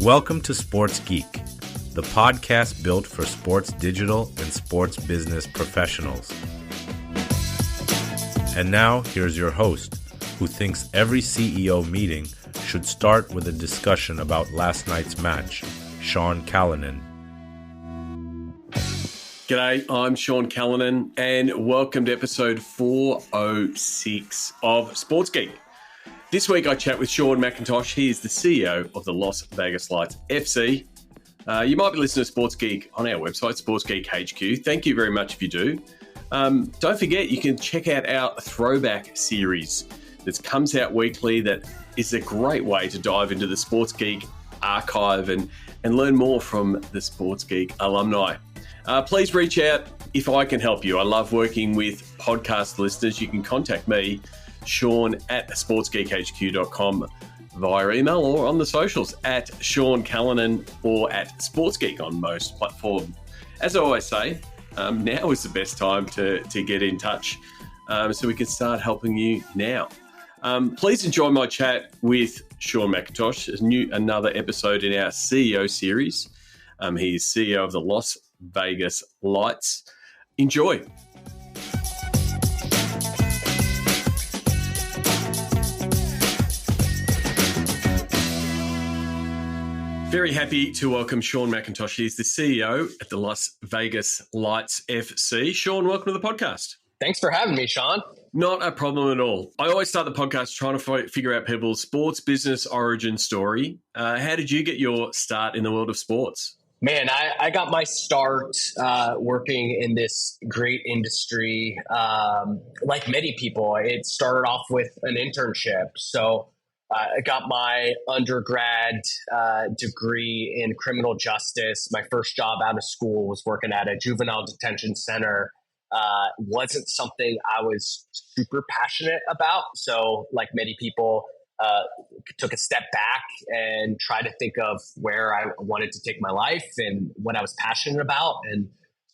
Welcome to Sports Geek, the podcast built for sports digital and sports business professionals. And now, here's your host, who thinks every CEO meeting should start with a discussion about last night's match, Shawn McIntosh. G'day, I'm Shawn McIntosh, and welcome to episode 406 of Sports Geek. This week I chat with Shawn McIntosh. He is the CEO of the Las Vegas Lights FC. You might be listening to Sports Geek on our website, Sports Geek HQ. Thank you very much if you do. Don't forget, you can check out our throwback series that comes out weekly. That is a great way to dive into the Sports Geek archive and learn more from the Sports Geek alumni. Please reach out if I can help you. I love working with podcast listeners. You can contact me, Shawn at sportsgeekhq.com via email or on the socials at Shawn McIntosh or at SportsGeek on most platforms. As I always say, now is the best time to get in touch so we can start helping you now. Please enjoy my chat with Shawn McIntosh, another episode in our CEO series. He is CEO of the Las Vegas Lights. Enjoy. Very happy to welcome Shawn McIntosh. He's the CEO at the Las Vegas Lights FC. Shawn, welcome to the podcast. Thanks for having me, Shawn. Not a problem at all. I always start the podcast trying to figure out people's sports business origin story. How did you get your start in the world of sports? Man, I got my start working in this great industry. Like many people, it started off with an internship. So I got my undergrad degree in criminal justice. My first job out of school was working at a juvenile detention center. Wasn't something I was super passionate about. So like many people, took a step back and tried to think of where I wanted to take my life and what I was passionate about. And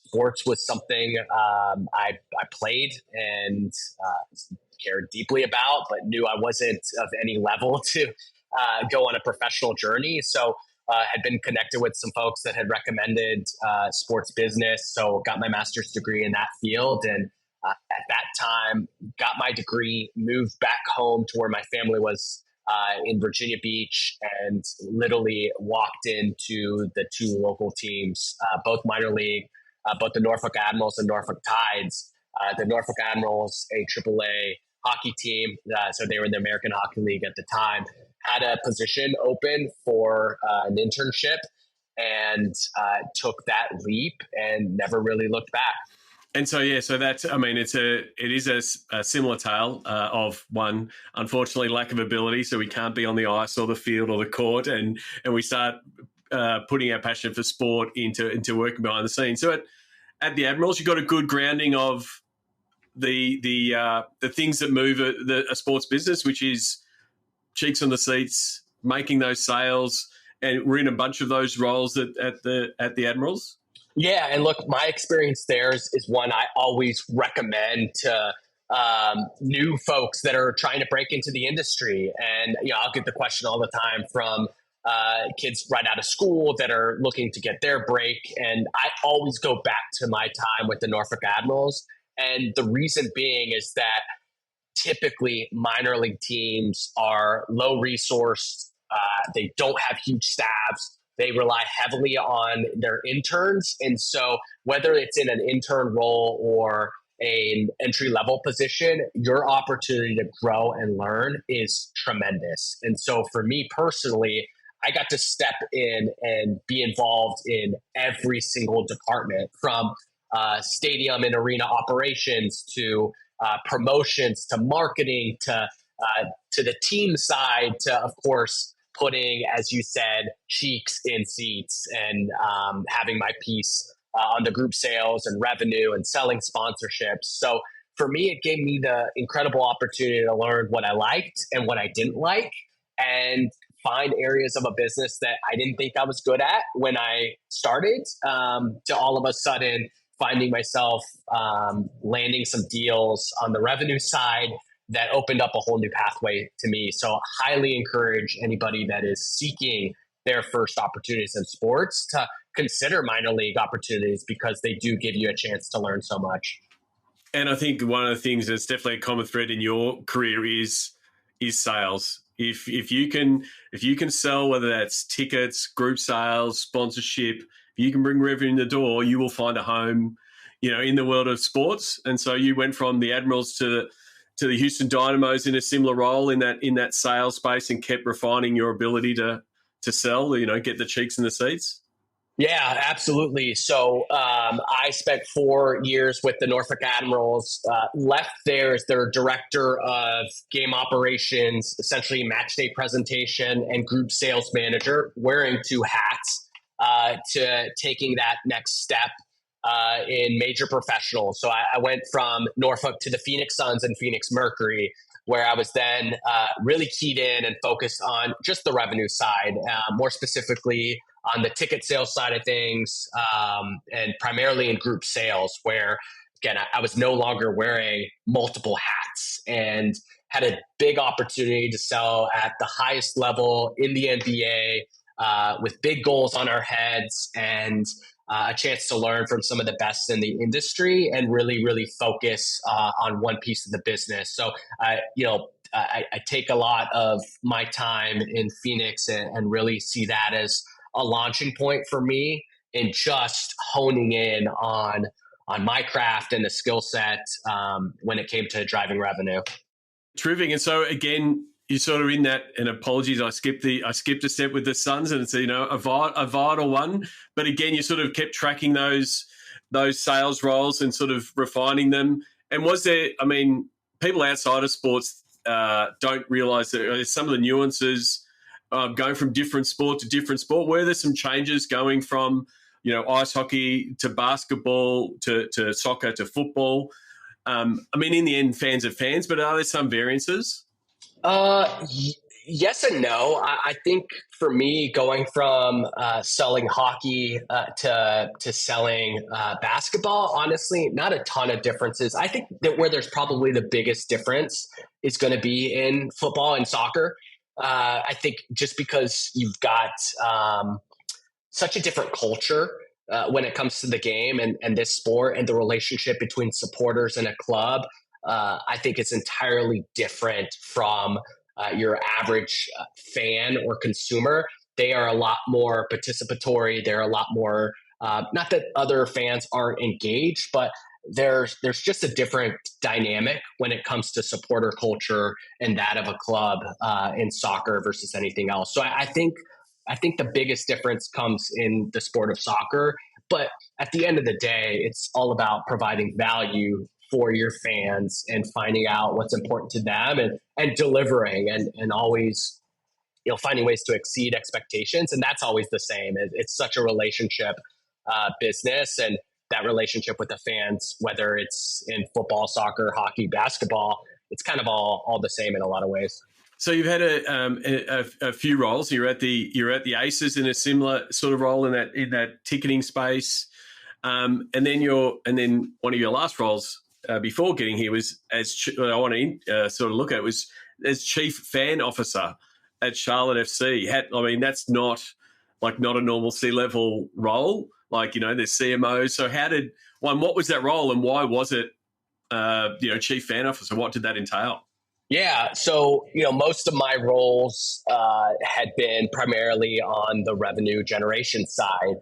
sports was something I played and cared deeply about, but knew I wasn't of any level to go on a professional journey. So had been connected with some folks that had recommended sports business. So got my master's degree in that field. And at that time, got my degree, moved back home to where my family was in Virginia Beach, and literally walked into the two local teams, both minor league, both the Norfolk Admirals and Norfolk Tides. The Norfolk Admirals, a AAA hockey team, so they were in the American Hockey League at the time, had a position open for an internship, and took that leap and never really looked back. And so, so that's, it is a similar tale of one, unfortunately, lack of ability. So we can't be on the ice or the field or the court, and we start putting our passion for sport into working behind the scenes. So at the Admirals, you got a good grounding of the things that move a sports business, which is cheeks on the seats, making those sales, and we're in a bunch of those roles at the Admirals. Yeah, and look, my experience there is one I always recommend to new folks that are trying to break into the industry. And I'll get the question all the time from kids right out of school that are looking to get their break. And I always go back to my time with the Norfolk Admirals. And the reason being is that typically minor league teams are low resourced. They don't have huge staffs. They rely heavily on their interns. And so whether it's in an intern role or an entry-level position, your opportunity to grow and learn is tremendous. And so for me personally, I got to step in and be involved in every single department, from stadium and arena operations to promotions to marketing to the team side to, of course, putting, as you said, cheeks in seats and having my piece on the group sales and revenue and selling sponsorships. So for me, it gave me the incredible opportunity to learn what I liked and what I didn't like, and find areas of a business that I didn't think I was good at when I started, to all of a sudden finding myself landing some deals on the revenue side that opened up a whole new pathway to me. So highly encourage anybody that is seeking their first opportunities in sports to consider minor league opportunities, because they do give you a chance to learn so much. And I think one of the things that's definitely a common thread in your career is sales. If you can sell, whether that's tickets, group sales, sponsorship, if you can bring revenue in the door, you will find a home, in the world of sports. And so you went from the Admirals to the Houston Dynamos in a similar role in that sales space, and kept refining your ability to sell, get the cheeks in the seats. Yeah, absolutely. So I spent 4 years with the Norfolk Admirals, left there as their director of game operations, essentially match day presentation and group sales manager, wearing 2 hats, to taking that next step in major professional. So I went from Norfolk to the Phoenix Suns and Phoenix Mercury, where I was then really keyed in and focused on just the revenue side, more specifically on the ticket sales side of things, and primarily in group sales, where, again, I was no longer wearing multiple hats and had a big opportunity to sell at the highest level in the NBA, with big goals on our heads, and a chance to learn from some of the best in the industry, and really, really focus on one piece of the business. So, I take a lot of my time in Phoenix and really see that as a launching point for me in just honing in on my craft and the skill set when it came to driving revenue. Terrific. And so again, you're sort of in that, and apologies, I skipped a step with the Suns, and it's a vital one. But again, you sort of kept tracking those sales roles and sort of refining them. And was there, people outside of sports don't realize that there's some of the nuances going from different sport to different sport. Were there some changes going from, ice hockey to basketball to soccer to football? In the end, fans are fans, but are there some variances? Yes and no. I think for me, going from selling hockey to selling basketball, honestly, not a ton of differences. I think that where there's probably the biggest difference is going to be in football and soccer. I think just because you've got such a different culture when it comes to the game and this sport, and the relationship between supporters and a club, I think it's entirely different from your average fan or consumer. They are a lot more participatory. They're a lot more, not that other fans aren't engaged, but there's just a different dynamic when it comes to supporter culture and that of a club in soccer versus anything else. So I think the biggest difference comes in the sport of soccer. But at the end of the day, it's all about providing value for your fans and finding out what's important to them, and delivering and always, finding ways to exceed expectations. And that's always the same. It's such a relationship business, and that relationship with the fans, whether it's in football, soccer, hockey, basketball, it's kind of all the same in a lot of ways. So you've had a few roles. You're at the Aces in a similar sort of role in that ticketing space, and then one of your last roles before getting here was I want to sort of look at was as chief fan officer at Charlotte FC. That's not a normal C-level role. There's CMOs. So what was that role, and why was it, chief fan officer? What did that entail? Yeah. So, most of my roles had been primarily on the revenue generation side.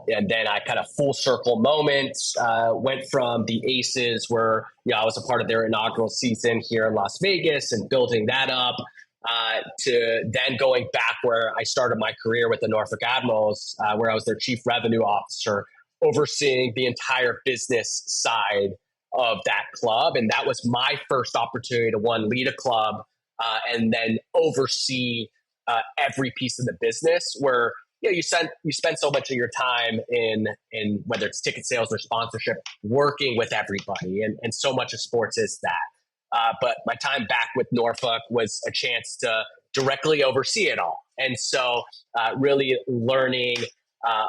And then I kind of full circle moments, went from the Aces, where I was a part of their inaugural season here in Las Vegas and building that up, to then going back where I started my career with the Norfolk Admirals, where I was their chief revenue officer, overseeing the entire business side of that club. And that was my first opportunity to lead a club, and then oversee every piece of the business, where you spend so much of your time in whether it's ticket sales or sponsorship, working with everybody, and so much of sports is that. But my time back with Norfolk was a chance to directly oversee it all, and so really learning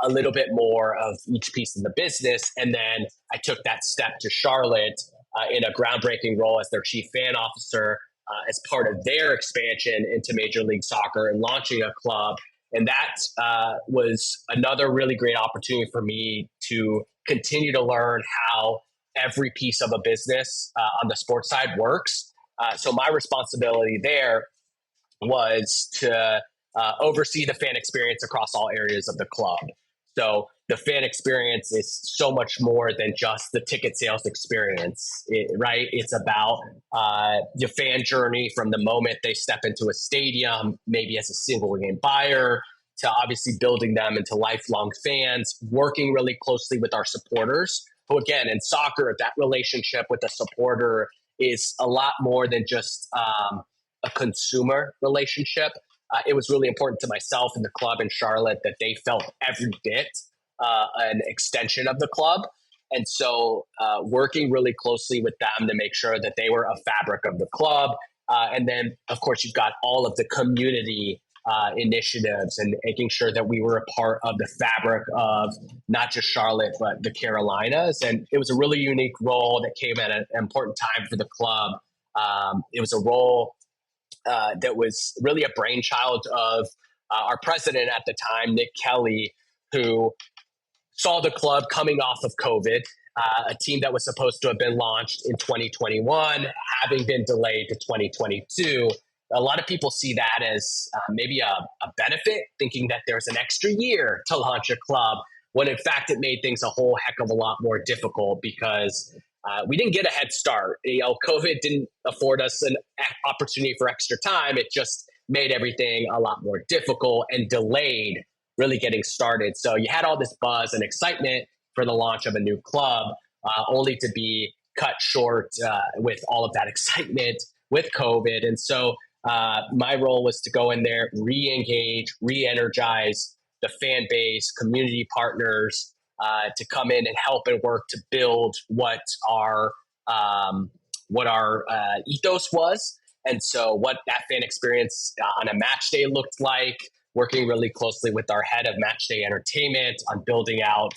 a little bit more of each piece of the business. And then I took that step to Charlotte in a groundbreaking role as their chief fan officer, as part of their expansion into Major League Soccer and launching a club. And that was another really great opportunity for me to continue to learn how every piece of a business on the sports side works. So my responsibility there was to oversee the fan experience across all areas of the club. So the fan experience is so much more than just the ticket sales experience, right? It's about the fan journey from the moment they step into a stadium, maybe as a single game buyer, to obviously building them into lifelong fans, working really closely with our supporters, who again, in soccer, that relationship with the supporter is a lot more than just a consumer relationship. It was really important to myself and the club in Charlotte that they felt every bit an extension of the club. And so working really closely with them to make sure that they were a fabric of the club. And then, of course, you've got all of the community initiatives and making sure that we were a part of the fabric of not just Charlotte, but the Carolinas. And it was a really unique role that came at an important time for the club. It was a role that was really a brainchild of our president at the time, Nick Kelly, who saw the club coming off of COVID, a team that was supposed to have been launched in 2021, having been delayed to 2022. A lot of people see that as maybe a benefit, thinking that there's an extra year to launch a club, when in fact it made things a whole heck of a lot more difficult because we didn't get a head start. COVID didn't afford us an opportunity for extra time. It just made everything a lot more difficult and delayed really getting started. So you had all this buzz and excitement for the launch of a new club, only to be cut short with all of that excitement with COVID. And so my role was to go in there, re-engage, re-energize the fan base, community partners, to come in and help and work to build what our ethos was. And so what that fan experience on a match day looked like, working really closely with our head of match day entertainment on building out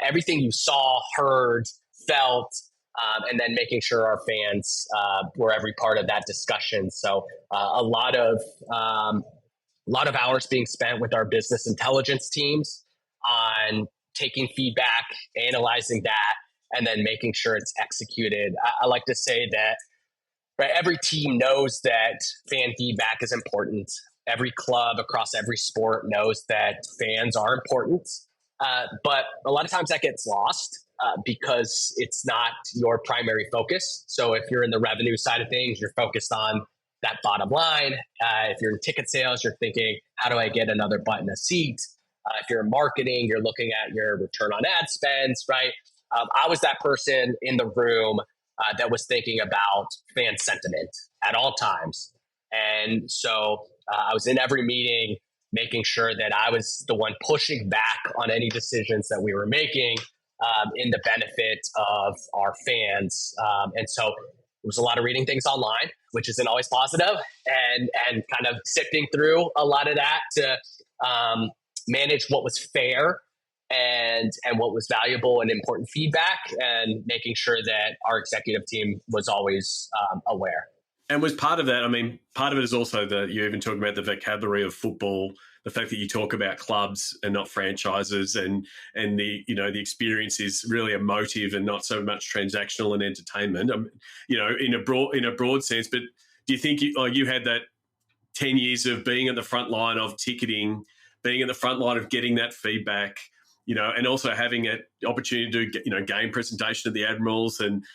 everything you saw, heard, felt, and then making sure our fans were every part of that discussion. So a lot of hours being spent with our business intelligence teams on taking feedback, analyzing that, and then making sure it's executed. I like to say that every team knows that fan feedback is important. Every club across every sport knows that fans are important. But a lot of times that gets lost because it's not your primary focus. So if you're in the revenue side of things, you're focused on that bottom line. If you're in ticket sales, you're thinking, how do I get another butt in a seat? If you're in marketing, you're looking at your return on ad spends, right? I was that person in the room that was thinking about fan sentiment at all times. And so I was in every meeting, making sure that I was the one pushing back on any decisions that we were making in the benefit of our fans. And so it was a lot of reading things online, which isn't always positive, and kind of sifting through a lot of that to manage what was fair and what was valuable and important feedback, and making sure that our executive team was always aware. And was part of that, I mean, part of it is also that you even talk about the vocabulary of football, the fact that you talk about clubs and not franchises, and the the experience is really emotive and not so much transactional and entertainment. In a broad sense. But do you think you had that 10 years of being at the front line of ticketing, being at the front line of getting that feedback, and also having an opportunity to do game presentation at the Admirals, and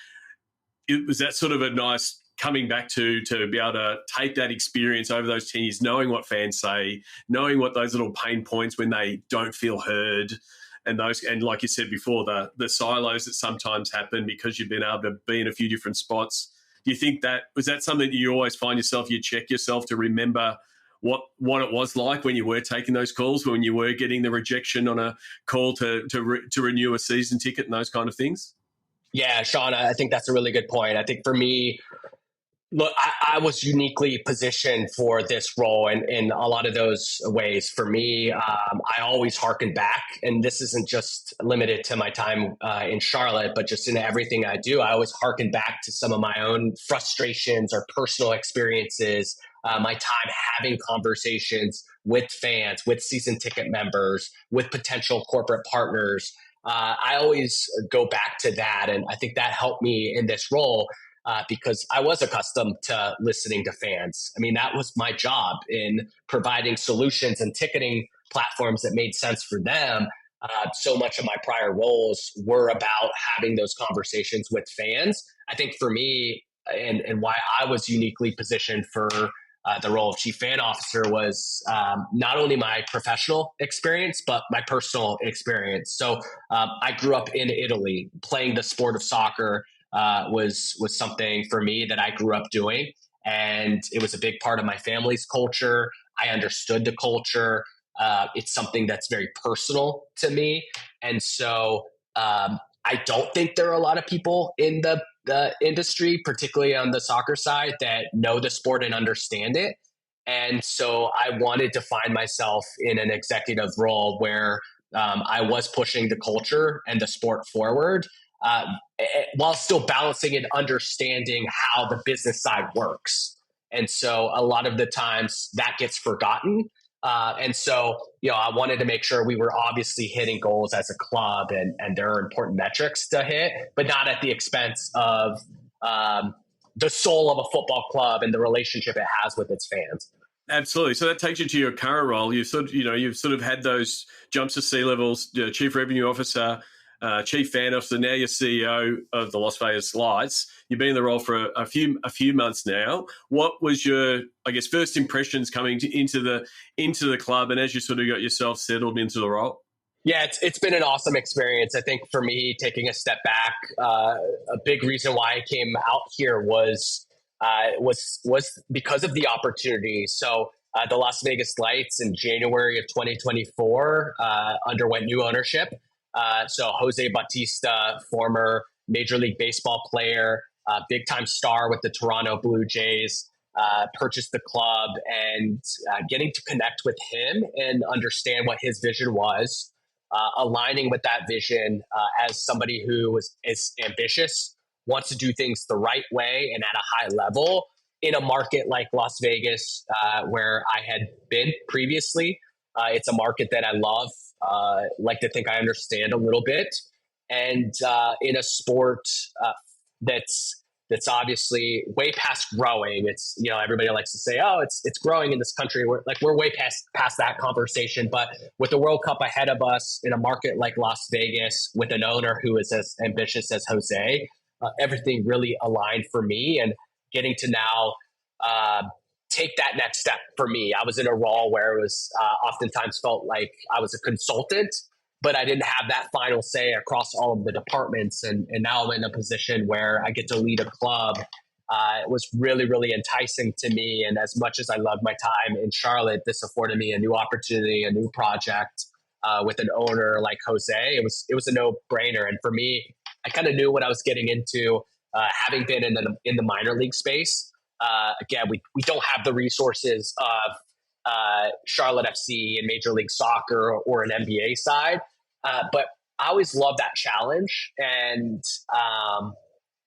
it was that sort of a nice coming back to be able to take that experience over those 10 years, knowing what fans say, knowing what those little pain points when they don't feel heard, and like you said before, the silos that sometimes happen because you've been able to be in a few different spots. Do you think that was something that you always find yourself, you check yourself to remember what it was like when you were taking those calls, when you were getting the rejection on a call to renew a season ticket and those kind of things? Yeah, Shawn, I think that's a really good point. I think for me, look, I was uniquely positioned for this role in a lot of those ways. For me, I always harken back, and this isn't just limited to my time in Charlotte, but just in everything I do, I always harken back to some of my own frustrations or personal experiences my time having conversations with fans, with season ticket members, with potential corporate partners. I always go back to that. And I think that helped me in this role because I was accustomed to listening to fans. I mean, that was my job in providing solutions and ticketing platforms that made sense for them. So much of my prior roles were about having those conversations with fans. I think for me, and why I was uniquely positioned for the role of chief fan officer was not only my professional experience, but my personal experience. So I grew up in Italy. Playing the sport of soccer was something for me that I grew up doing. And it was a big part of my family's culture. I understood the culture. It's something that's very personal to me. And so I don't think there are a lot of people in the industry, particularly on the soccer side, that know the sport and understand it. And so I wanted to find myself in an executive role where I was pushing the culture and the sport forward while still balancing and understanding how the business side works. And so a lot of the times that gets forgotten. And so, I wanted to make sure we were obviously hitting goals as a club and there are important metrics to hit, but not at the expense of the soul of a football club and the relationship it has with its fans. Absolutely. So that takes you to your current role. You've sort of had those jumps to C levels, chief revenue officer, chief fan officer. Now you're CEO of the Las Vegas Lights. You've been in the role for a few months now. What was your, I guess, first impressions coming into the club, and as you sort of got yourself settled into the role? Yeah, it's been an awesome experience. I think for me, taking a step back, a big reason why I came out here was because of the opportunity. So the Las Vegas Lights in January of 2024 underwent new ownership. So Jose Bautista, former Major League Baseball player, big time star with the Toronto Blue Jays, purchased the club, and getting to connect with him and understand what his vision was, aligning with that vision as somebody who is ambitious, wants to do things the right way and at a high level in a market like Las Vegas, where I had been previously. It's a market that I love, like to think I understand a little bit, and in a sport that's obviously way past growing. It's, everybody likes to say, oh, it's growing in this country. We're way past that conversation. But with the World Cup ahead of us in a market like Las Vegas, with an owner who is as ambitious as Jose, everything really aligned for me, and getting to now take that next step for me. I was in a role where it was oftentimes felt like I was a consultant, but I didn't have that final say across all of the departments. And now I'm in a position where I get to lead a club. It was really, really enticing to me. And as much as I loved my time in Charlotte, this afforded me a new opportunity, a new project with an owner like Jose. It was a no-brainer. And for me, I kind of knew what I was getting into, having been in the minor league space. Again, we don't have the resources of Charlotte FC and Major League Soccer or an NBA side, but I always love that challenge, and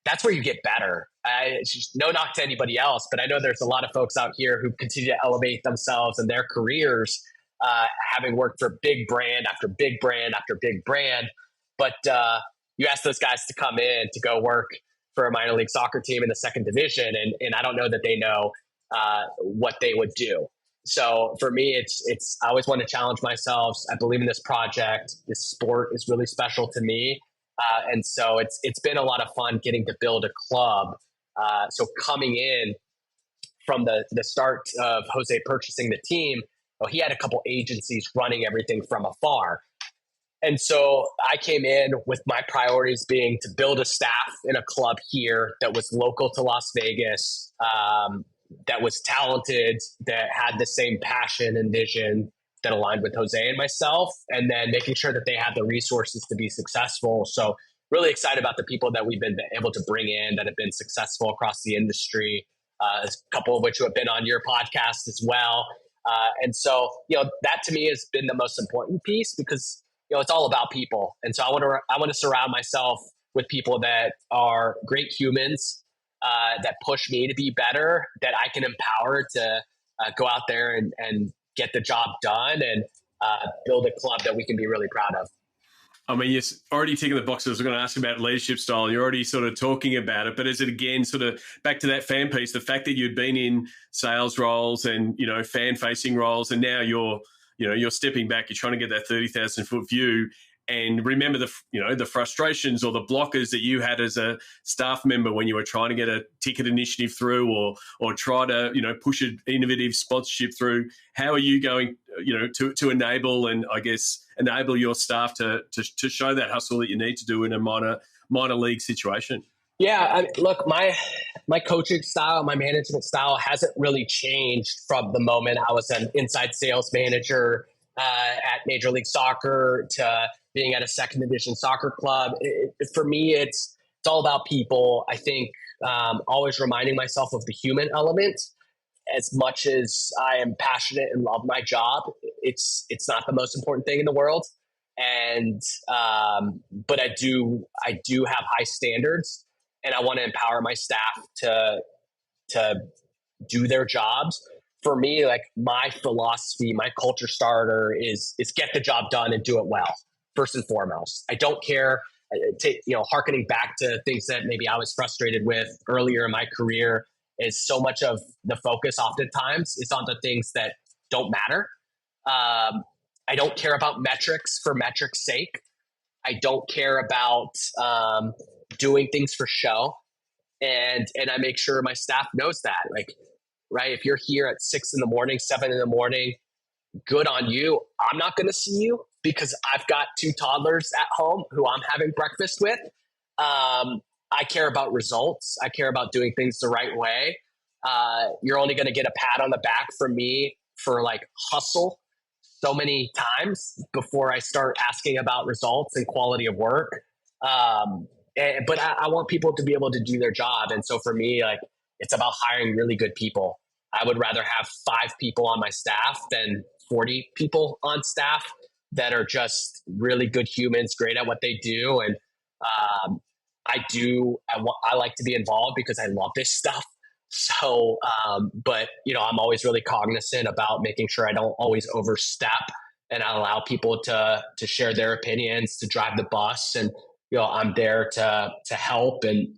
that's where you get better. It's just no knock to anybody else, but I know there's a lot of folks out here who continue to elevate themselves in their careers, having worked for big brand after big brand after big brand. But you ask those guys to come in to go work for a minor league soccer team in the second division, and I don't know that they know what they would do. So for me, it's I always want to challenge myself. I believe in this project. This sport is really special to me, and so it's been a lot of fun getting to build a club. So coming in from the start of Jose purchasing the team, he had a couple agencies running everything from afar. And so I came in with my priorities being to build a staff in a club here that was local to Las Vegas, that was talented, that had the same passion and vision that aligned with Jose and myself, and then making sure that they had the resources to be successful. So really excited about the people that we've been able to bring in that have been successful across the industry, a couple of which have been on your podcast as well. And so, that to me has been the most important piece, because it's all about people. And so I want to surround myself with people that are great humans, that push me to be better, that I can empower to go out there and get the job done and build a club that we can be really proud of. I mean, you're already ticking the boxes. I was going to ask about leadership style. You're already sort of talking about it, but is it again sort of back to that fan piece, the fact that you'd been in sales roles and, fan-facing roles, and now you're stepping back, you're trying to get that 30,000-foot view and remember the frustrations or the blockers that you had as a staff member when you were trying to get a ticket initiative through or try to, push an innovative sponsorship through. How are you going, to enable and I guess enable your staff to show that hustle that you need to do in a minor league situation? Yeah, look, my coaching style, my management style hasn't really changed from the moment I was an inside sales manager at Major League Soccer to being at a second division soccer club. For me, it's all about people. I think always reminding myself of the human element. As much as I am passionate and love my job, it's not the most important thing in the world. And but I do have high standards, and I want to empower my staff to do their jobs. For me, like my philosophy, my culture starter is get the job done and do it well, first and foremost. I don't care, hearkening back to things that maybe I was frustrated with earlier in my career, is so much of the focus oftentimes is on the things that don't matter. I don't care about metrics for metrics' sake. I don't care about doing things for show. And I make sure my staff knows that. Like, right, if you're here at 6 a.m, 7 a.m, good on you. I'm not going to see you because I've got 2 toddlers at home who I'm having breakfast with. I care about results. I care about doing things the right way. You're only going to get a pat on the back from me for like hustle so many times before I start asking about results and quality of work. But I want people to be able to do their job. And so for me, like, it's about hiring really good people. I would rather have 5 people on my staff than 40 people on staff that are just really good humans, great at what they do. And I like to be involved because I love this stuff. So, but I'm always really cognizant about making sure I don't always overstep, and I allow people to share their opinions, to drive the bus. And, I'm there to help and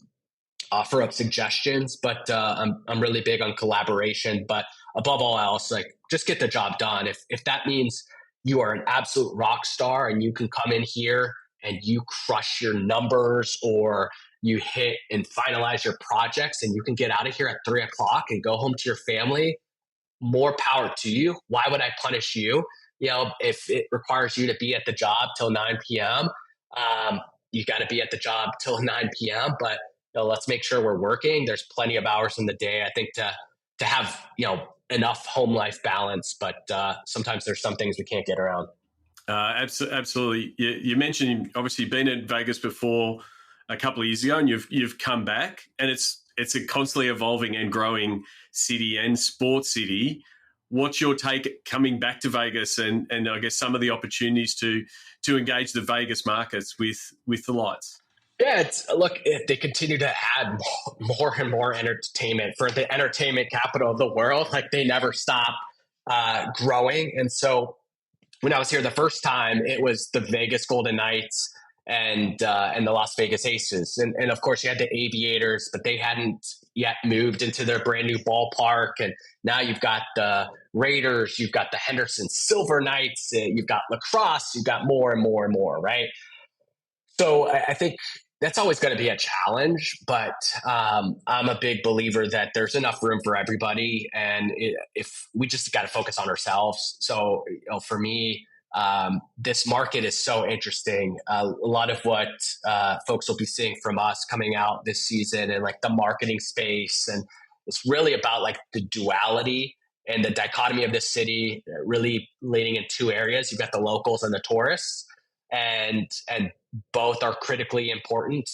offer up suggestions, but I'm really big on collaboration. But above all else, like, just get the job done. If that means you are an absolute rock star and you can come in here and you crush your numbers, or you hit and finalize your projects and you can get out of here at 3:00 and go home to your family, more power to you. Why would I punish you? If it requires you to be at the job till 9 p.m., you got to be at the job till 9 p.m. But let's make sure we're working. There's plenty of hours in the day, I think, to have enough home life balance. But sometimes there's some things we can't get around. Absolutely. You mentioned obviously you've been in Vegas before a couple of years ago, and you've come back, and it's a constantly evolving and growing city and sports city. What's your take coming back to Vegas and I guess some of the opportunities to engage the Vegas markets with the lights? Yeah, look, they continue to add more and more entertainment for the entertainment capital of the world. Like, they never stop growing. And so when I was here the first time, it was the Vegas Golden Knights and the Las Vegas Aces. And of course, you had the Aviators, but they hadn't yet moved into their brand new ballpark. And now you've got the Raiders, you've got the Henderson Silver Knights, you've got lacrosse, you've got more and more and more, right? So I think that's always going to be a challenge, but I'm a big believer that there's enough room for everybody. And if we just got to focus on ourselves. So for me, this market is so interesting. A lot of what folks will be seeing from us coming out this season and like the marketing space, and it's really about like the duality and the dichotomy of the city, really leaning in 2 areas. You've got the locals and the tourists, and both are critically important.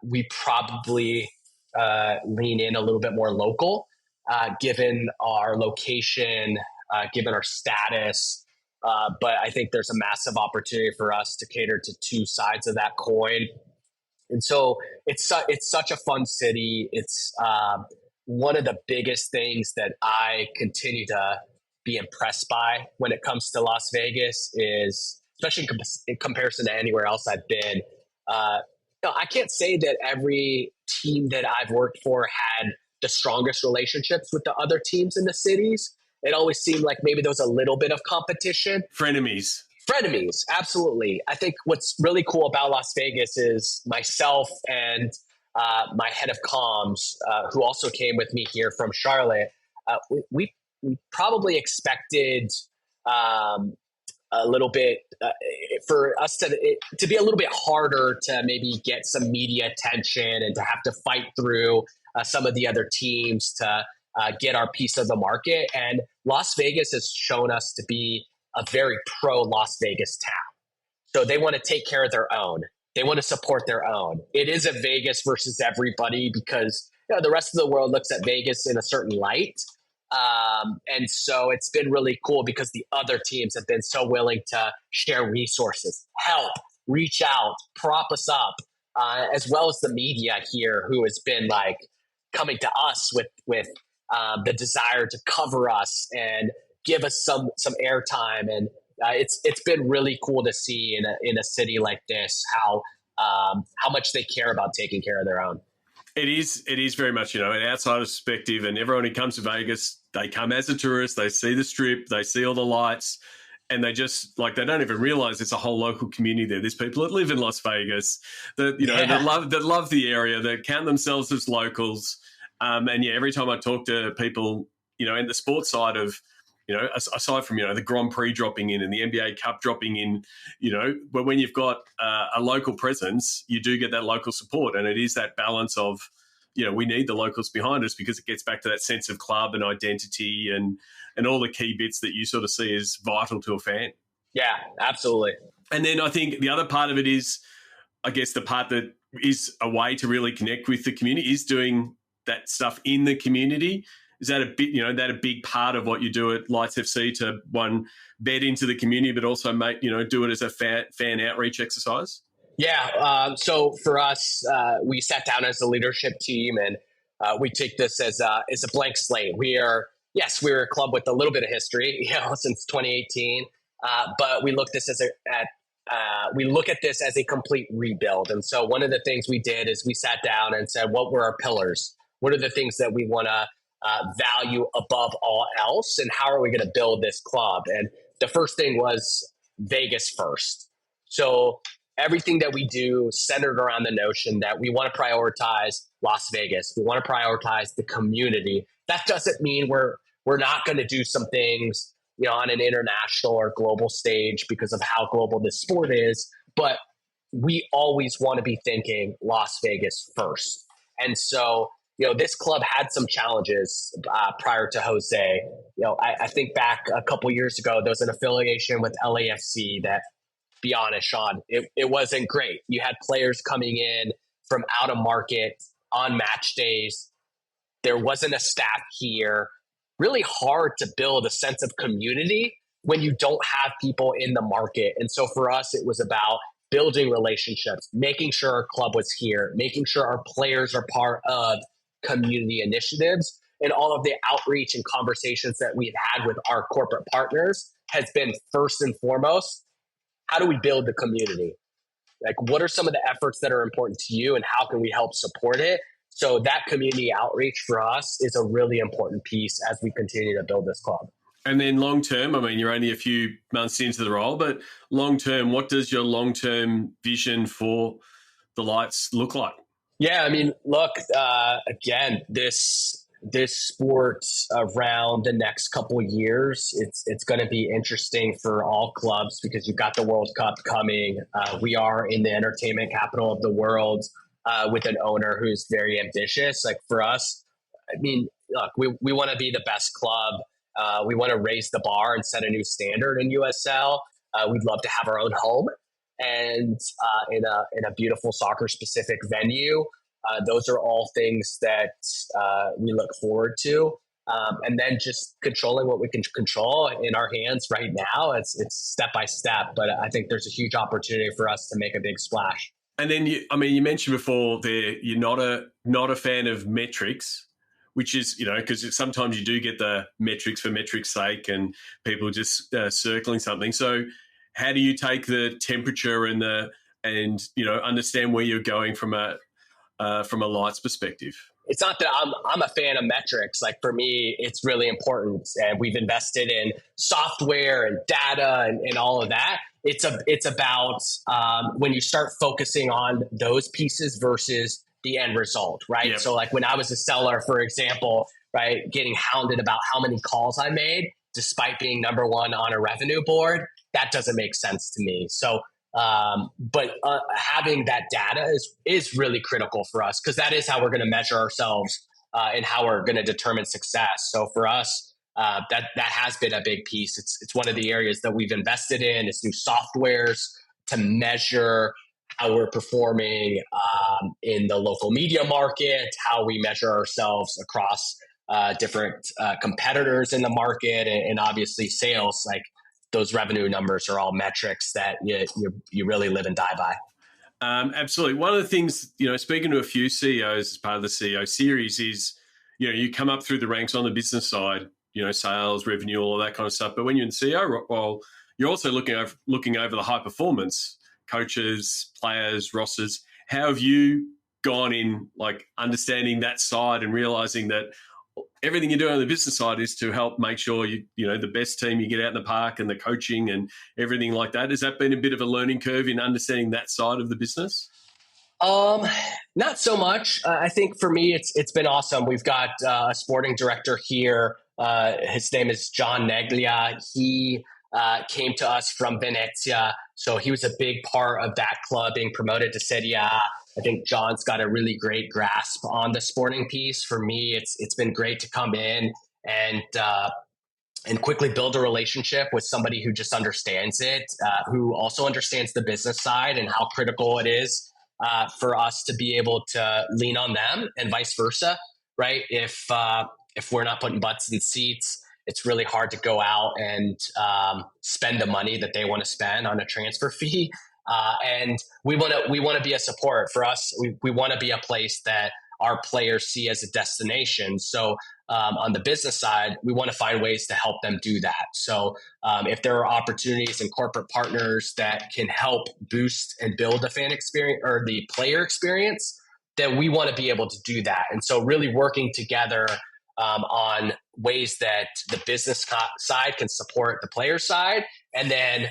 We probably lean in a little bit more local, given our location, given our status. But I think there's a massive opportunity for us to cater to 2 sides of that coin. And so it's such a fun city. It's one of the biggest things that I continue to be impressed by when it comes to Las Vegas is, especially in comparison to anywhere else I've been. I can't say that every team that I've worked for had the strongest relationships with the other teams in the cities. It always seemed like maybe there was a little bit of competition. Frenemies, absolutely. I think what's really cool about Las Vegas is myself and my head of comms, who also came with me here from Charlotte. We probably expected a little bit for us to be a little bit harder to maybe get some media attention and to have to fight through some of the other teams to get our piece of the market. And Las Vegas has shown us to be a very pro Las Vegas town. So they want to take care of their own. They want to support their own. It is a Vegas versus everybody because the rest of the world looks at Vegas in a certain light. And so it's been really cool because the other teams have been so willing to share resources, help, reach out, prop us up, as well as the media here who has been like coming to us with the desire to cover us and give us some airtime. And it's been really cool to see in a city like this how much they care about taking care of their own. It is very much, an outsider's perspective, and everyone who comes to Vegas, they come as a tourist, they see the strip, they see all the lights, and they just they don't even realize it's a whole local community there. There's people that live in Las Vegas that that love the area, that count themselves as locals. And every time I talk to people, in the sports side of, aside from, the Grand Prix dropping in and the NBA Cup dropping in, but when you've got a local presence, you do get that local support. And it is that balance of, we need the locals behind us because it gets back to that sense of club and identity and all the key bits that you sort of see as vital to a fan. Yeah, absolutely. And then I think the other part of it is, I guess the part that is a way to really connect with the community is doing that stuff in the community. Is that a big part of what you do at Lights FC to bed into the community, but also do it as a fan outreach exercise? Yeah. So for us, we sat down as a leadership team and we take this as a blank slate. We're a club with a little bit of history, since 2018. But we look at this as a complete rebuild. And so one of the things we did is we sat down and said, what were our pillars? What are the things that we want to value above all else? And how are we going to build this club? And the first thing was Vegas first. So everything that we do centered around the notion that we want to prioritize Las Vegas. We want to prioritize the community. That doesn't mean we're not going to do some things, on an international or global stage because of how global this sport is. But we always want to be thinking Las Vegas first. And so, this club had some challenges prior to Jose. I think back a couple years ago, there was an affiliation with LAFC that, be honest, Shawn, it wasn't great. You had players coming in from out of market on match days. There wasn't a staff here. Really hard to build a sense of community when you don't have people in the market. And so for us, it was about building relationships, making sure our club was here, making sure our players are part of community initiatives, and all of the outreach and conversations that we've had with our corporate partners has been first and foremost, how do we build the community? Like, what are some of the efforts that are important to you and how can we help support it? So that community outreach for us is a really important piece as we continue to build this club. And then long term, you're only a few months into the role, but long term, what does your long term vision for the Lights look like? Yeah, look, again, this sport around the next couple of years, it's going to be interesting for all clubs because you've got the World Cup coming. We are in the entertainment capital of the world with an owner who's very ambitious. Like for us, look, we want to be the best club. We want to raise the bar and set a new standard in USL. We'd love to have our own home and in a beautiful soccer specific venue. Those are all things that we look forward to. And then just controlling what we can control in our hands right now. It's step by step, but I think there's a huge opportunity for us to make a big splash. And then you mentioned before there you're not a fan of metrics, which is, because sometimes you do get the metrics for metrics' sake and people just circling something. So how do you take the temperature and understand where you're going from a lights perspective? It's not that I'm a fan of metrics. Like for me, it's really important, and we've invested in software and data and all of that. It's about when you start focusing on those pieces versus the end result, right? Yep. So like when I was a seller, for example, right, getting hounded about how many calls I made despite being number one on a revenue board, that doesn't make sense to me. So but having that data is really critical for us, because that is how we're going to measure ourselves and how we're going to determine success. So for us, that has been a big piece. It's one of the areas that we've invested in. It's new softwares to measure how we're performing in the local media market, how we measure ourselves across different competitors in the market, and obviously sales. Like those revenue numbers are all metrics that you really live and die by. Absolutely. One of the things, speaking to a few CEOs as part of the CEO series is, you come up through the ranks on the business side, sales, revenue, all of that kind of stuff. But when you're in CEO, well, you're also looking over the high performance coaches, players, rosters. How have you gone in, like, understanding that side and realizing that everything you do on the business side is to help make sure the best team you get out in the park and the coaching and everything like that? Has that been a bit of a learning curve in understanding that side of the business? Not so much. I think for me, it's been awesome. We've got a sporting director here. His name is John Neglia. He came to us from Venezia. So he was a big part of that club being promoted to Serie A. I think John's got a really great grasp on the sporting piece. For me, it's been great to come in and quickly build a relationship with somebody who just understands it, who also understands the business side and how critical it is for us to be able to lean on them, and vice versa, right? If we're not putting butts in seats, it's really hard to go out and spend the money that they want to spend on a transfer fee. And we want to be a support for us. We want to be a place that our players see as a destination. So on the business side, we want to find ways to help them do that. So if there are opportunities and corporate partners that can help boost and build the fan experience or the player experience, then we want to be able to do that. And so really working together on ways that the business side can support the player side, and then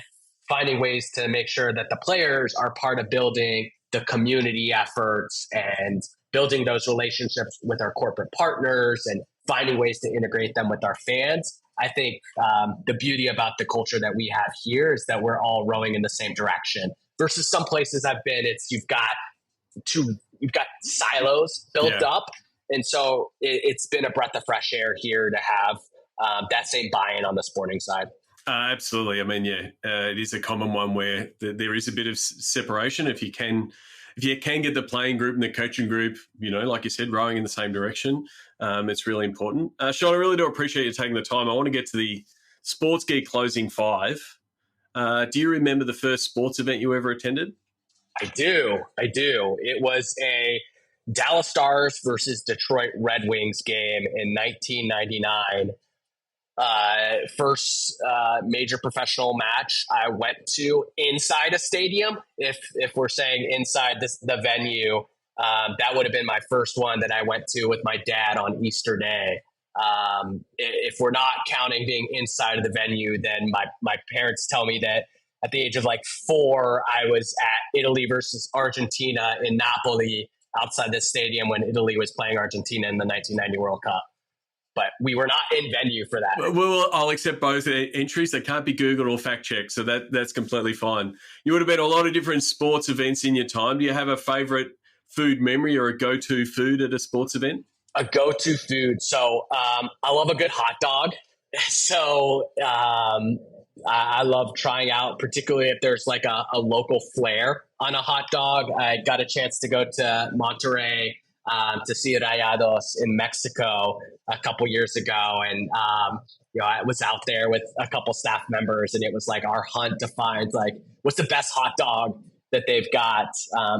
finding ways to make sure that the players are part of building the community efforts and building those relationships with our corporate partners and finding ways to integrate them with our fans. I think the beauty about the culture that we have here is that we're all rowing in the same direction. Versus some places I've been, you've got silos built up. And so it's been a breath of fresh air here to have that same buy-in on the sporting side. Absolutely. I mean, it is a common one where there is a bit of separation. If you can get the playing group and the coaching group, like you said, rowing in the same direction, it's really important. Shawn, I really do appreciate you taking the time. I want to get to the Sports Geek Closing 5. Do you remember the first sports event you ever attended? I do. It was a Dallas Stars versus Detroit Red Wings game in 1999. First major professional match I went to inside a stadium. If we're saying inside the venue, that would have been my first one that I went to with my dad on Easter Day. If we're not counting being inside of the venue, then my parents tell me that at the age of like 4, I was at Italy versus Argentina in Napoli outside the stadium when Italy was playing Argentina in the 1990 World Cup. But we were not in venue for that. Well, I'll accept both entries. They can't be Googled or fact-checked, so that's completely fine. You would have been at a lot of different sports events in your time. Do you have a favourite food memory or a go-to food at a sports event? A go-to food. So I love a good hot dog. So I love trying out, particularly if there's like a local flair on a hot dog. I got a chance to go to Monterrey to see Rayados in Mexico a couple years ago. And, I was out there with a couple staff members, and it was like our hunt to find like, what's the best hot dog that they've got.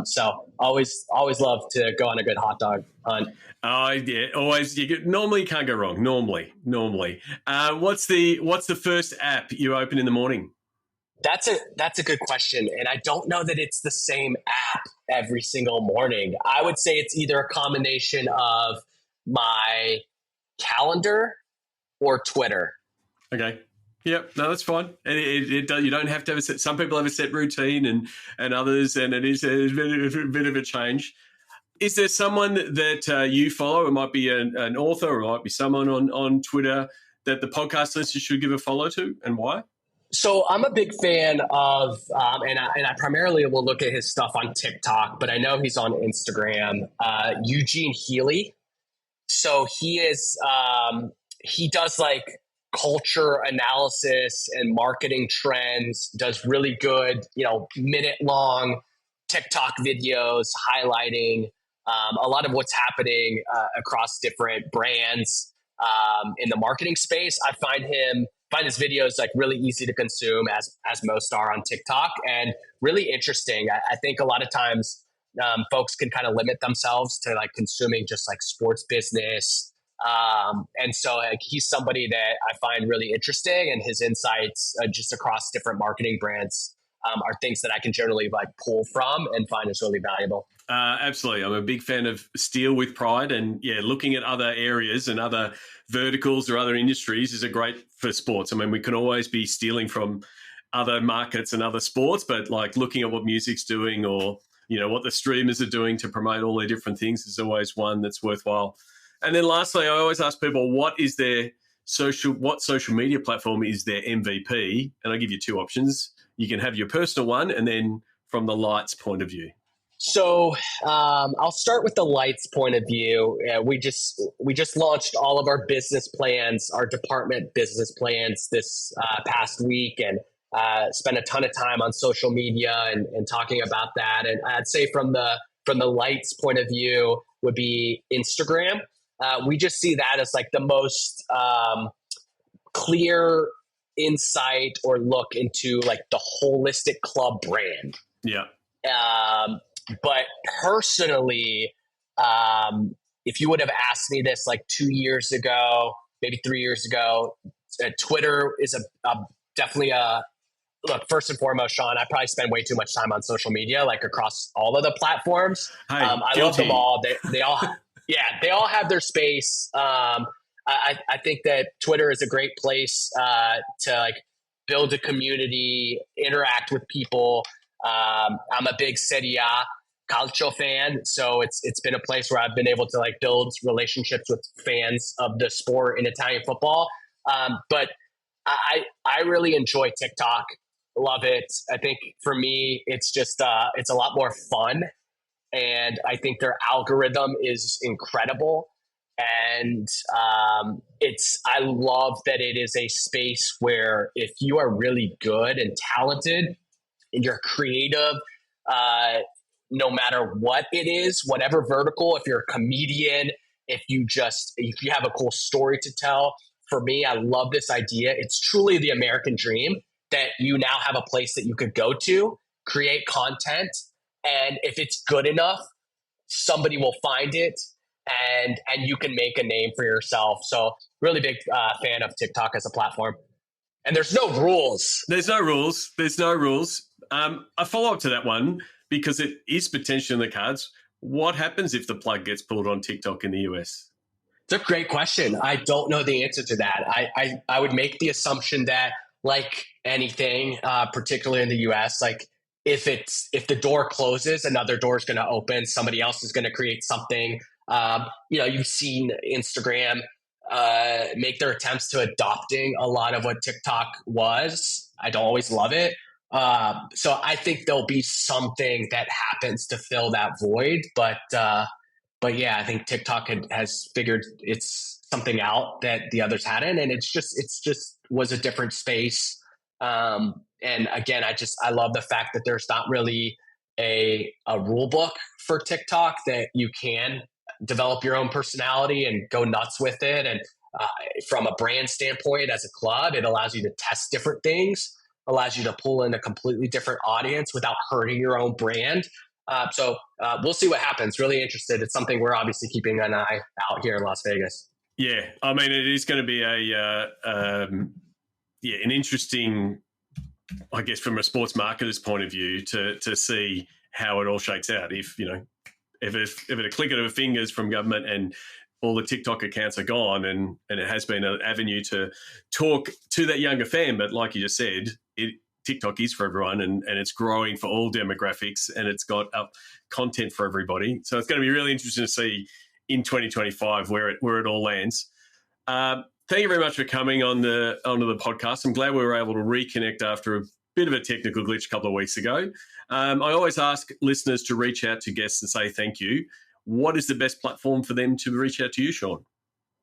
So always love to go on a good hot dog hunt. Oh yeah, always. Normally you can't go wrong. Normally. What's the first app you open in the morning? That's a good question, and I don't know that it's the same app every single morning. I would say it's either a combination of my calendar or Twitter. Okay. Yep. No, that's fine. And you don't have to have a set. Some people have a set routine, and others, and it is a bit of a change. Is there someone that you follow? It might be an author, or it might be someone on Twitter that the podcast listeners should give a follow to, and why? So I'm a big fan of, and I primarily will look at his stuff on TikTok, but I know he's on Instagram. Eugene Healy. So he does like culture analysis and marketing trends. Does really good, minute long TikTok videos highlighting a lot of what's happening across different brands in the marketing space. I find his videos like really easy to consume, as most are on TikTok, and really interesting. I think a lot of times folks can kind of limit themselves to like consuming just like sports business. And so like, he's somebody that I find really interesting, and his insights just across different marketing brands are things that I can generally like pull from and find is really valuable. Absolutely. I'm a big fan of Steal with Pride, and looking at other areas and other verticals or other industries is a great for sports. I mean, we can always be stealing from other markets and other sports, but like looking at what music's doing, or what the streamers are doing to promote all their different things is always one that's worthwhile. And then lastly, I always ask people, what social media platform is their MVP? And I give you two options. You can have your personal one, and then from the Lights point of view. So I'll start with the Lights point of view. We just launched all of our business plans, our department business plans this past week, and spent a ton of time on social media and talking about that. And I'd say from the Lights point of view would be Instagram. We just see that as like the most clear insight or look into like the holistic club brand. Yeah. But personally, if you would have asked me this like 2 years ago, maybe 3 years ago, Twitter is definitely a look. First and foremost, Shawn, I probably spend way too much time on social media, like across all of the platforms. Hey, I love them all. They all, they all have their space. I think that Twitter is a great place to like build a community, interact with people. I'm a big Serie A Calcio fan, so it's been a place where I've been able to like build relationships with fans of the sport in Italian football. But I really enjoy TikTok. Love it. I think for me, it's just it's a lot more fun, and I think their algorithm is incredible. And I love that it is a space where if you are really good and talented and you're creative, no matter what it is, whatever vertical, if you're a comedian, if you have a cool story to tell, for me, I love this idea. It's truly the American dream that you now have a place that you could go to, create content, and if it's good enough, somebody will find it, and you can make a name for yourself. So really big fan of TikTok as a platform. And there's no rules. There's no rules. A follow-up to that one, because it is potentially in the cards. What happens if the plug gets pulled on TikTok in the US? It's a great question. I don't know the answer to that. I would make the assumption that, like anything, particularly in the US, like if the door closes, another door is going to open. Somebody else is going to create something. You've seen Instagram make their attempts to adopting a lot of what TikTok was. I don't always love it. So I think there'll be something that happens to fill that void. But yeah, I think TikTok has figured it's something out that the others hadn't, and it's just was a different space. And again, I love the fact that there's not really a rule book for TikTok, that you can develop your own personality and go nuts with it. And from a brand standpoint, as a club, it allows you to test different things. allows you to pull in a completely different audience without hurting your own brand. So we'll see what happens. Really interested. It's something we're obviously keeping an eye out here in Las Vegas. Yeah, I mean, it is going to be an interesting, I guess, from a sports marketer's point of view, to see how it all shakes out. If a click of the fingers from government and all the TikTok accounts are gone, and it has been an avenue to talk to that younger fan. But like you just said, TikTok is for everyone, and it's growing for all demographics, and it's got content for everybody. So it's going to be really interesting to see in 2025 where it all lands. Thank you very much for coming onto the podcast. I'm glad we were able to reconnect after a bit of a technical glitch a couple of weeks ago. I always ask listeners to reach out to guests and say thank you. What is the best platform for them to reach out to you, Shawn?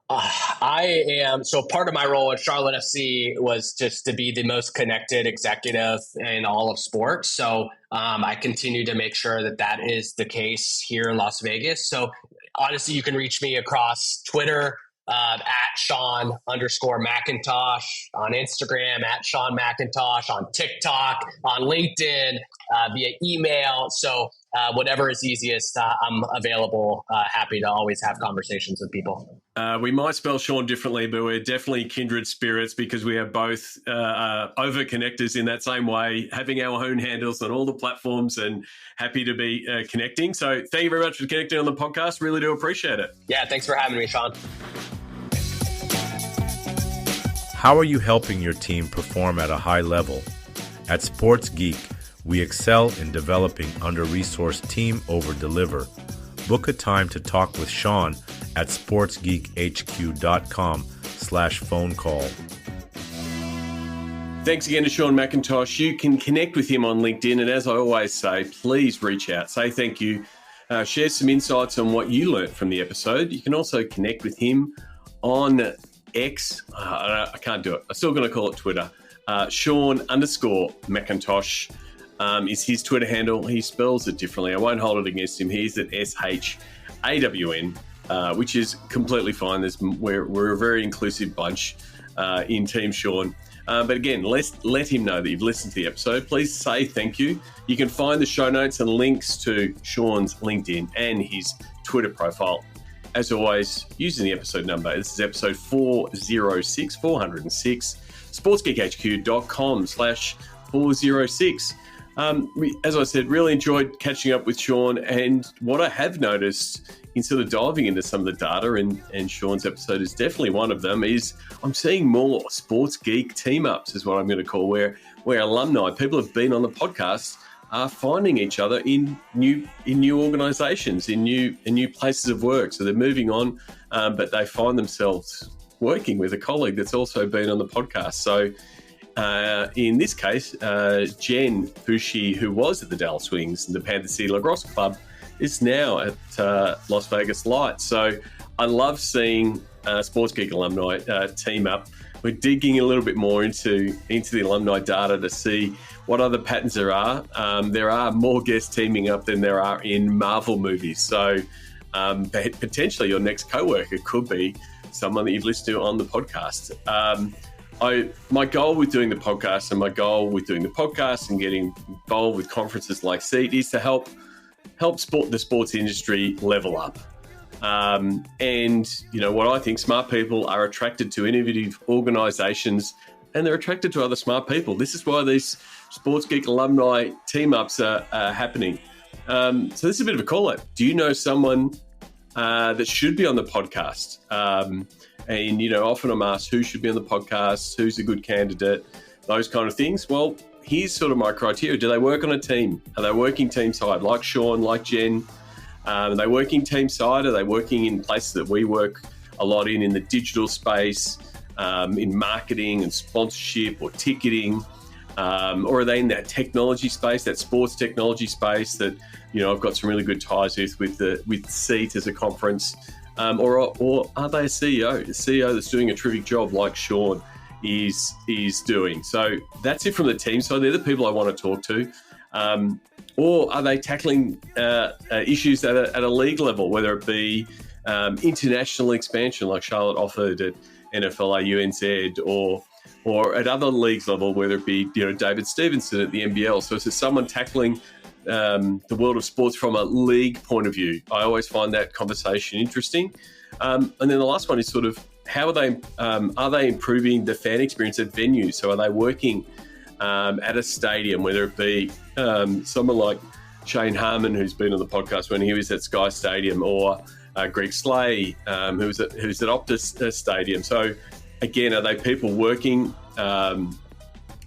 So part of my role at Charlotte FC was just to be the most connected executive in all of sports. So I continue to make sure that is the case here in Las Vegas. So honestly, you can reach me across Twitter at Shawn _McIntosh, on Instagram at Shawn McIntosh, on TikTok, on LinkedIn, via email. So whatever is easiest, I'm available. Happy to always have conversations with people. We might spell Shawn differently, but we're definitely kindred spirits because we are both over connectors in that same way, having our own handles on all the platforms, and happy to be connecting. So thank you very much for connecting on the podcast. Really do appreciate it. Yeah, thanks for having me, Shawn. How are you helping your team perform at a high level? At Sports Geek, we excel in developing under-resourced team over deliver. Book a time to talk with Shawn at sportsgeekhq.com/phone call. Thanks again to Shawn McIntosh. You can connect with him on LinkedIn, and as I always say, please reach out, say thank you, share some insights on what you learnt from the episode. You can also connect with him on X. I can't do it. I'm still going to call it Twitter. Shawn _McIntosh is his Twitter handle. He spells it differently. I won't hold it against him. He's at SHAWN, which is completely fine. We're a very inclusive bunch in Team Shawn. But again, let him know that you've listened to the episode. Please say thank you. You can find the show notes and links to Shawn's LinkedIn and his Twitter profile, as always, using the episode number. This is episode 406, sportsgeekhq.com/406. As I said, really enjoyed catching up with Shawn, and what I have noticed in sort of diving into some of the data, and Shawn's episode is definitely one of them, is I'm seeing more Sports Geek team-ups, is what I'm going to call, where alumni, people have been on the podcast, are finding each other in new organisations, in new places of work. So they're moving on, but they find themselves working with a colleague that's also been on the podcast. So in this case, Jen, who was at the Dallas Wings and the Panther City Lacrosse Club, is now at Las Vegas Light. So I love seeing Sports Geek alumni team up. We're digging a little bit more into the alumni data to see what other patterns there are. There are more guests teaming up than there are in Marvel movies. So potentially your next coworker could be someone that you've listened to on the podcast. My goal with doing the podcast and getting involved with conferences like SEAT is to help the sports industry level up. And, what I think, smart people are attracted to innovative organisations, and they're attracted to other smart people. This is why these Sports Geek alumni team-ups are happening. So this is a bit of a call-out. Do you know someone that should be on the podcast? And, often I'm asked who should be on the podcast, who's a good candidate, those kind of things. Well, here's sort of my criteria. Do they work on a team? Are they working team side, like Shawn, like Jen? Are they working team side? Are they working in places that we work a lot in the digital space, in marketing and sponsorship or ticketing? Or are they in that technology space, that sports technology space that, I've got some really good ties with SEAT as a conference? Or are they a CEO? A CEO that's doing a terrific job like Shawn is doing. So that's it from the team side. They're the people I want to talk to. Or are they tackling issues at a league level, whether it be international expansion like Charlotte offered at NFLA UNZ, or or at other leagues level, whether it be David Stevenson at the NBL. So it's someone tackling the world of sports from a league point of view. I always find that conversation interesting. And then the last one is sort of how are they improving the fan experience at venues? So are they working at a stadium, whether it be someone like Shane Harmon, who's been on the podcast when he was at Sky Stadium, or Greg Slay, who's at Optus Stadium. So again, are they people working?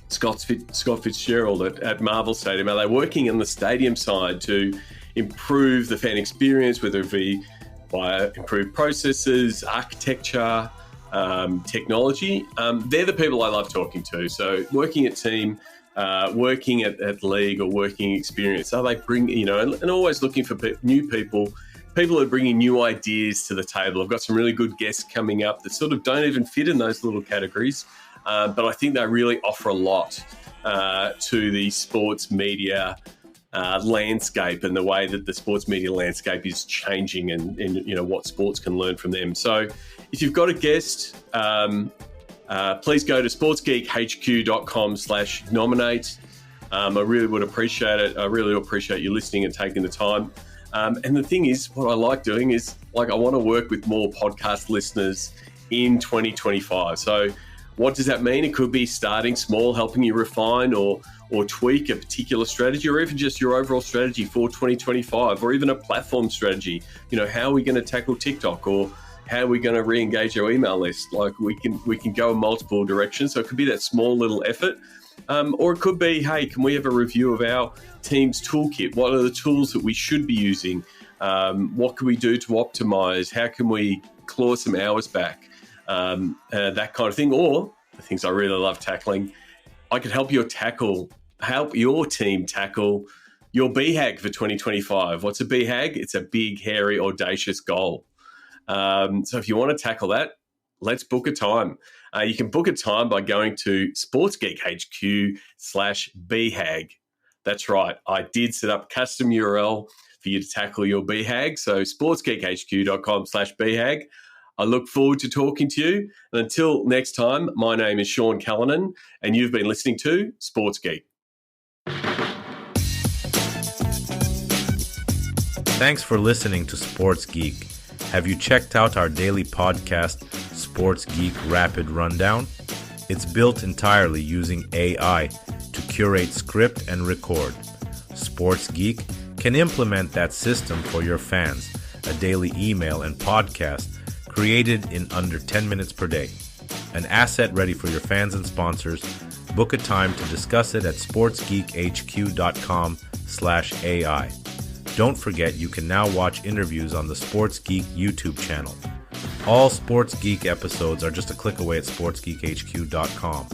Scott Fitzgerald at Marvel Stadium, are they working on the stadium side to improve the fan experience, whether it be by improved processes, architecture, technology? They're the people I love talking to. So working at team, working at league, or working experience, are they bringing, and always looking for new people who are bringing new ideas to the table. I've got some really good guests coming up that sort of don't even fit in those little categories, but I think they really offer a lot to the sports media landscape, and the way that the sports media landscape is changing, and what sports can learn from them. So if you've got a guest, please go to sportsgeekhq.com/nominate. I really would appreciate it. I really appreciate you listening and taking the time. And the thing is, what I like doing is, I want to work with more podcast listeners in 2025. So what does that mean? It could be starting small, helping you refine or tweak a particular strategy, or even just your overall strategy for 2025, or even a platform strategy. How are we going to tackle TikTok, or how are we going to re-engage our email list? Like we can go in multiple directions. So it could be that small little effort. Or it could be, hey, can we have a review of our team's toolkit? What are the tools that we should be using? What can we do to optimize? How can we claw some hours back? That kind of thing. Or the things I really love tackling, I could help your team tackle your BHAG for 2025. What's a BHAG? It's a big, hairy, audacious goal. So if you want to tackle that, let's book a time. You can book a time by going to sportsgeekhq/BHAG. That's right. I did set up custom URL for you to tackle your BHAG. So sportsgeekhq.com/BHAG. I look forward to talking to you. And until next time, my name is Shawn Callanan, and you've been listening to Sports Geek. Thanks for listening to Sports Geek. Have you checked out our daily podcast, Sports Geek Rapid Rundown? It's built entirely using AI to curate, script, and record. Sports Geek can implement that system for your fans, a daily email and podcast created in under 10 minutes per day. An asset ready for your fans and sponsors. Book a time to discuss it at sportsgeekhq.com/AI. Don't forget, you can now watch interviews on the Sports Geek YouTube channel. All Sports Geek episodes are just a click away at sportsgeekhq.com.